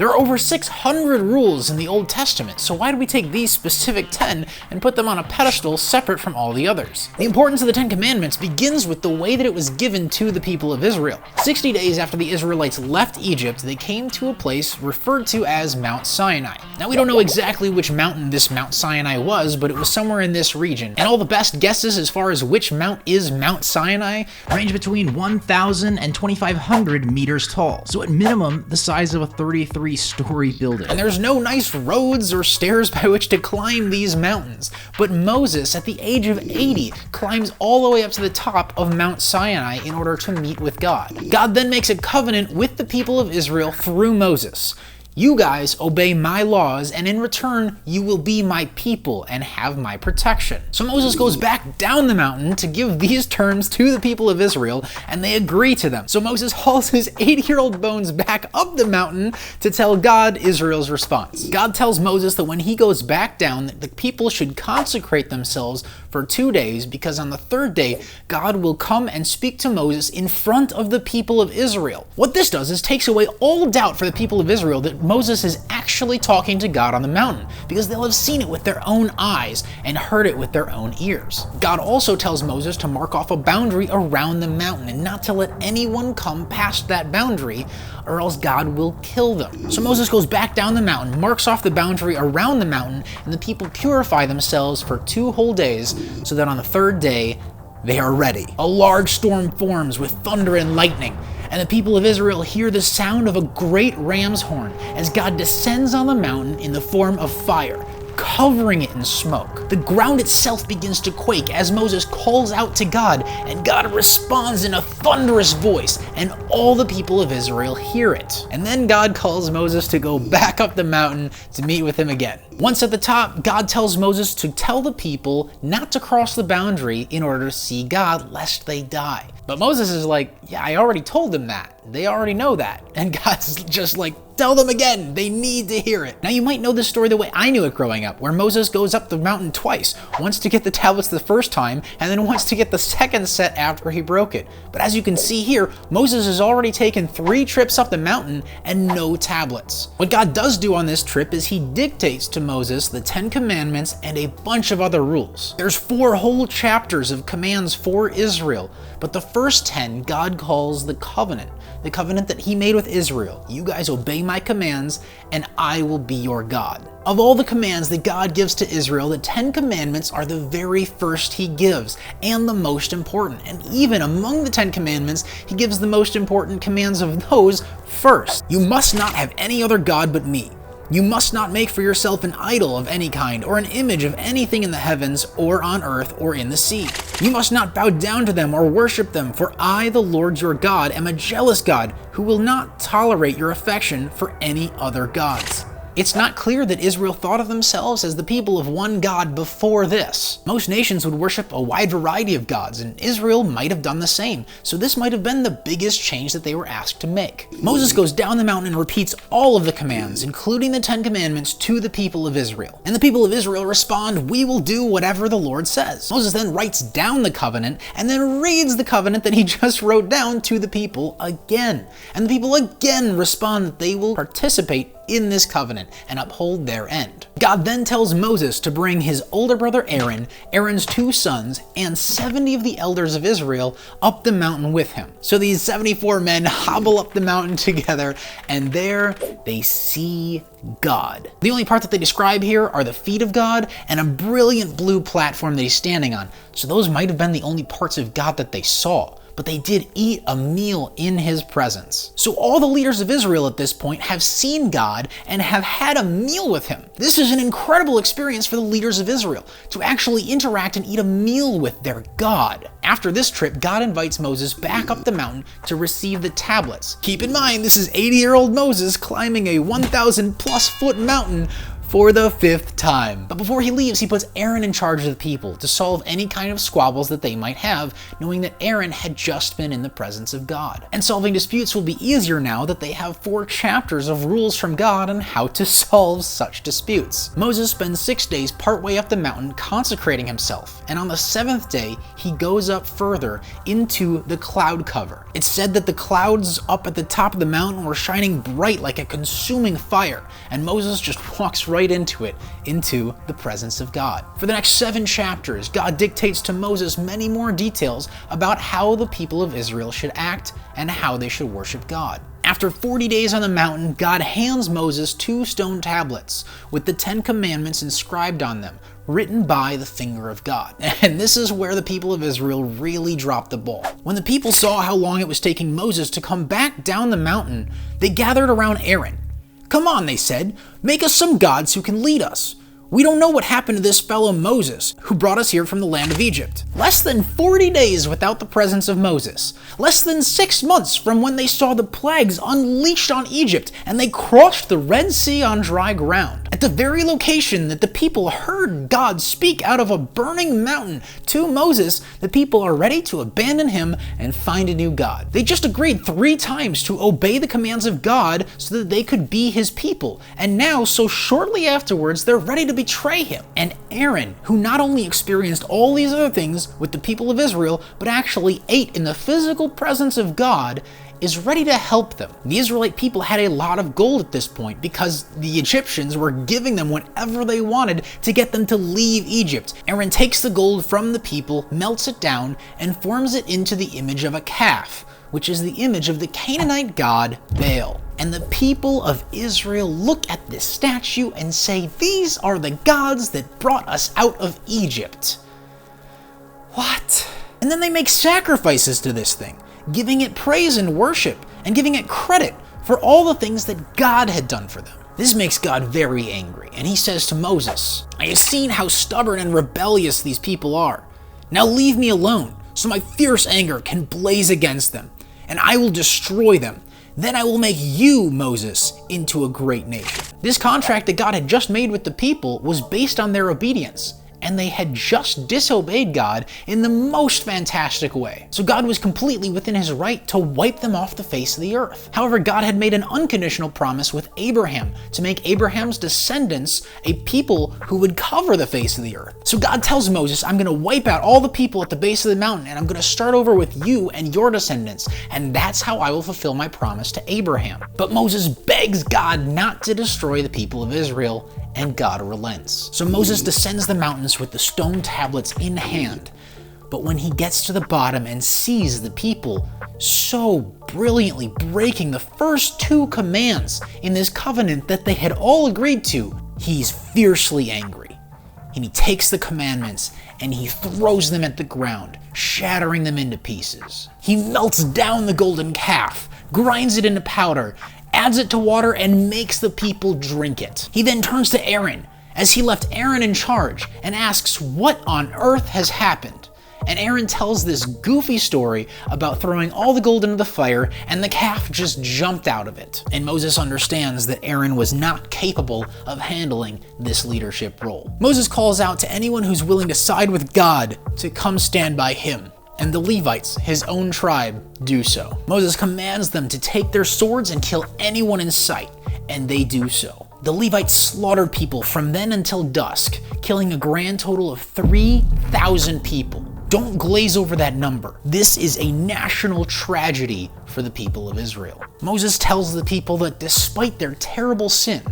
There are over 600 rules in the Old Testament, so why do we take these specific 10 and put them on a pedestal separate from all the others? The importance of the 10 Commandments begins with the way that it was given to the people of Israel. 60 days after the Israelites left Egypt, they came to a place referred to as Mount Sinai. Now, we don't know exactly which mountain this Mount Sinai was, but it was somewhere in this region. And all the best guesses as far as which mount is Mount Sinai range between 1,000 and 2,500 meters tall. So at minimum, the size of a 33-story building. And there's no nice roads or stairs by which to climb these mountains. But Moses, at the age of 80, climbs all the way up to the top of Mount Sinai in order to meet with God. God then makes a covenant with the people of Israel through Moses. You guys obey my laws, and in return, you will be my people and have my protection. So Moses goes back down the mountain to give these terms to the people of Israel, and they agree to them. So Moses hauls his 80-year-old bones back up the mountain to tell God Israel's response. God tells Moses that when he goes back down, that the people should consecrate themselves for 2 days, because on the third day, God will come and speak to Moses in front of the people of Israel. What this does is takes away all doubt for the people of Israel that Moses is actually talking to God on the mountain, because they'll have seen it with their own eyes and heard it with their own ears. God also tells Moses to mark off a boundary around the mountain and not to let anyone come past that boundary, or else God will kill them. So Moses goes back down the mountain, marks off the boundary around the mountain, and the people purify themselves for 2 whole days, so that on the third day, they are ready. A large storm forms with thunder and lightning, and the people of Israel hear the sound of a great ram's horn as God descends on the mountain in the form of fire, covering it in smoke. The ground itself begins to quake as Moses calls out to God, and God responds in a thunderous voice, and all the people of Israel hear it. And then God calls Moses to go back up the mountain to meet with him again. Once at the top, God tells Moses to tell the people not to cross the boundary in order to see God, lest they die. But Moses is like, yeah, I already told them that. They already know that. And God's just like, tell them again. They need to hear it. Now, you might know this story the way I knew it growing up, where Moses goes up the mountain twice, once to get the tablets the first time, and then once to get the second set after he broke it. But as you can see here, Moses has already taken 3 trips up the mountain and no tablets. What God does do on this trip is he dictates to Moses the 10 Commandments and a bunch of other rules. There's 4 whole chapters of commands for Israel, but the first 10 God calls the covenant that he made with Israel. You guys obey my commands, and I will be your God. Of all the commands that God gives to Israel, the 10 Commandments are the very first he gives, and the most important. And even among the 10 Commandments, he gives the most important commands of those first. You must not have any other God but me. You must not make for yourself an idol of any kind, or an image of anything in the heavens, or on earth, or in the sea. You must not bow down to them or worship them, for I, the Lord your God, am a jealous God, who will not tolerate your affection for any other gods. It's not clear that Israel thought of themselves as the people of one God before this. Most nations would worship a wide variety of gods, and Israel might have done the same, so this might have been the biggest change that they were asked to make. Moses goes down the mountain and repeats all of the commands, including the 10 Commandments, to the people of Israel. And the people of Israel respond, "We will do whatever the Lord says." Moses then writes down the covenant, and then reads the covenant that he just wrote down to the people again. And the people again respond that they will participate in this covenant and uphold their end. God then tells Moses to bring his older brother Aaron, Aaron's 2 sons, and 70 of the elders of Israel up the mountain with him. So these 74 men hobble up the mountain together, and there they see God. The only part that they describe here are the feet of God and a brilliant blue platform that he's standing on. So those might have been the only parts of God that they saw. But they did eat a meal in his presence. So all the leaders of Israel at this point have seen God and have had a meal with him. This is an incredible experience for the leaders of Israel, to actually interact and eat a meal with their God. After this trip, God invites Moses back up the mountain to receive the tablets. Keep in mind, this is 80-year-old Moses climbing a 1,000+ foot mountain for the 5th time. But before he leaves, he puts Aaron in charge of the people to solve any kind of squabbles that they might have, knowing that Aaron had just been in the presence of God. And solving disputes will be easier now that they have 4 chapters of rules from God on how to solve such disputes. Moses spends 6 days partway up the mountain consecrating himself, and on the 7th day, he goes up further into the cloud cover. It's said that the clouds up at the top of the mountain were shining bright like a consuming fire, and Moses just walks right into it, into the presence of God. For the next 7 chapters, God dictates to Moses many more details about how the people of Israel should act and how they should worship God. After 40 days on the mountain, God hands Moses 2 stone tablets with the 10 commandments inscribed on them, written by the finger of God. And this is where the people of Israel really dropped the ball. When the people saw how long it was taking Moses to come back down the mountain, they gathered around Aaron. "Come on," they said, "make us some gods who can lead us. We don't know what happened to this fellow Moses, who brought us here from the land of Egypt." Less than 40 days without the presence of Moses. Less than 6 months from when they saw the plagues unleashed on Egypt and they crossed the Red Sea on dry ground. At the very location that the people heard God speak out of a burning mountain to Moses, the people are ready to abandon him and find a new God. They just agreed 3 times to obey the commands of God so that they could be his people. And now, so shortly afterwards, they're ready to betray him. And Aaron, who not only experienced all these other things with the people of Israel, but actually ate in the physical presence of God, is ready to help them. The Israelite people had a lot of gold at this point because the Egyptians were giving them whatever they wanted to get them to leave Egypt. Aaron takes the gold from the people, melts it down, and forms it into the image of a calf, which is the image of the Canaanite god Baal. And the people of Israel look at this statue and say, "These are the gods that brought us out of Egypt." What? And then they make sacrifices to this thing, giving it praise and worship, and giving it credit for all the things that God had done for them. This makes God very angry, and he says to Moses, "I have seen how stubborn and rebellious these people are. Now leave me alone, so my fierce anger can blaze against them, and I will destroy them. Then I will make you, Moses, into a great nation." This contract that God had just made with the people was based on their obedience, and they had just disobeyed God in the most fantastic way. So God was completely within his right to wipe them off the face of the earth. However, God had made an unconditional promise with Abraham to make Abraham's descendants a people who would cover the face of the earth. So God tells Moses, "I'm going to wipe out all the people at the base of the mountain, and I'm going to start over with you and your descendants, and that's how I will fulfill my promise to Abraham." But Moses begs God not to destroy the people of Israel, and God relents. So Moses descends the mountains with the stone tablets in hand. But when he gets to the bottom and sees the people so brilliantly breaking the first 2 commands in this covenant that they had all agreed to, he's fiercely angry. And he takes the commandments and he throws them at the ground, shattering them into pieces. He melts down the golden calf, grinds it into powder, adds it to water, and makes the people drink it. He then turns to Aaron, as he left Aaron in charge, and asks what on earth has happened. And Aaron tells this goofy story about throwing all the gold into the fire and the calf just jumped out of it. And Moses understands that Aaron was not capable of handling this leadership role. Moses calls out to anyone who's willing to side with God to come stand by him. And the Levites, his own tribe, do so. Moses commands them to take their swords and kill anyone in sight, and they do so. The Levites slaughtered people from then until dusk, killing a grand total of 3,000 people. Don't glaze over that number. This is a national tragedy for the people of Israel. Moses tells the people that despite their terrible sin,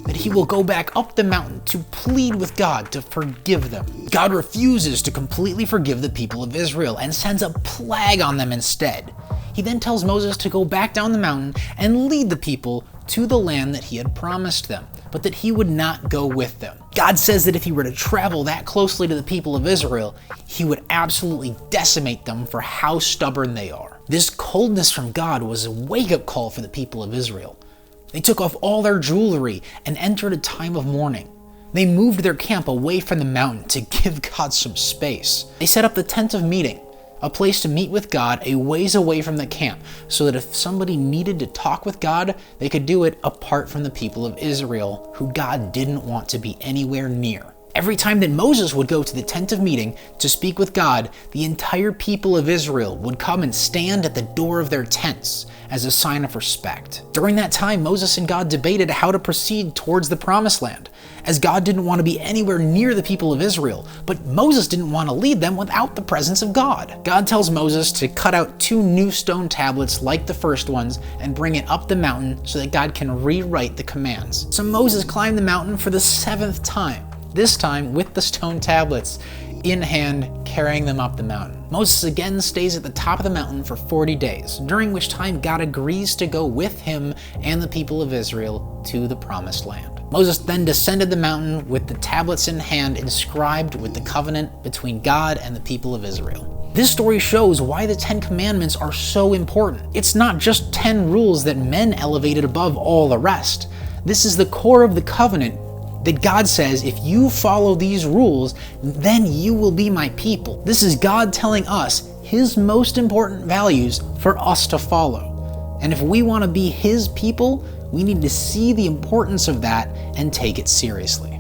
that he will go back up the mountain to plead with God to forgive them. God refuses to completely forgive the people of Israel and sends a plague on them instead. He then tells Moses to go back down the mountain and lead the people to the land that he had promised them, but that he would not go with them. God says that if he were to travel that closely to the people of Israel, he would absolutely decimate them for how stubborn they are. This coldness from God was a wake-up call for the people of Israel. They took off all their jewelry and entered a time of mourning. They moved their camp away from the mountain to give God some space. They set up the tent of meeting. a place to meet with God a ways away from the camp, so that if somebody needed to talk with God, they could do it apart from the people of Israel, who God didn't want to be anywhere near. Every time that Moses would go to the tent of meeting to speak with God, the entire people of Israel would come and stand at the door of their tents as a sign of respect. During that time, Moses and God debated how to proceed towards the promised land, as God didn't want to be anywhere near the people of Israel, but Moses didn't want to lead them without the presence of God. God tells Moses to cut out 2 new stone tablets like the first ones and bring it up the mountain so that God can rewrite the commands. So Moses climbed the mountain for the 7th time, this time with the stone tablets in hand, carrying them up the mountain. Moses again stays at the top of the mountain for 40 days, during which time God agrees to go with him and the people of Israel to the promised land. Moses then descended the mountain with the tablets in hand, inscribed with the covenant between God and the people of Israel. This story shows why the 10 Commandments are so important. It's not just 10 rules that men elevated above all the rest. This is the core of the covenant that God says, if you follow these rules, then you will be my people. This is God telling us his most important values for us to follow. And if we want to be his people, we need to see the importance of that and take it seriously.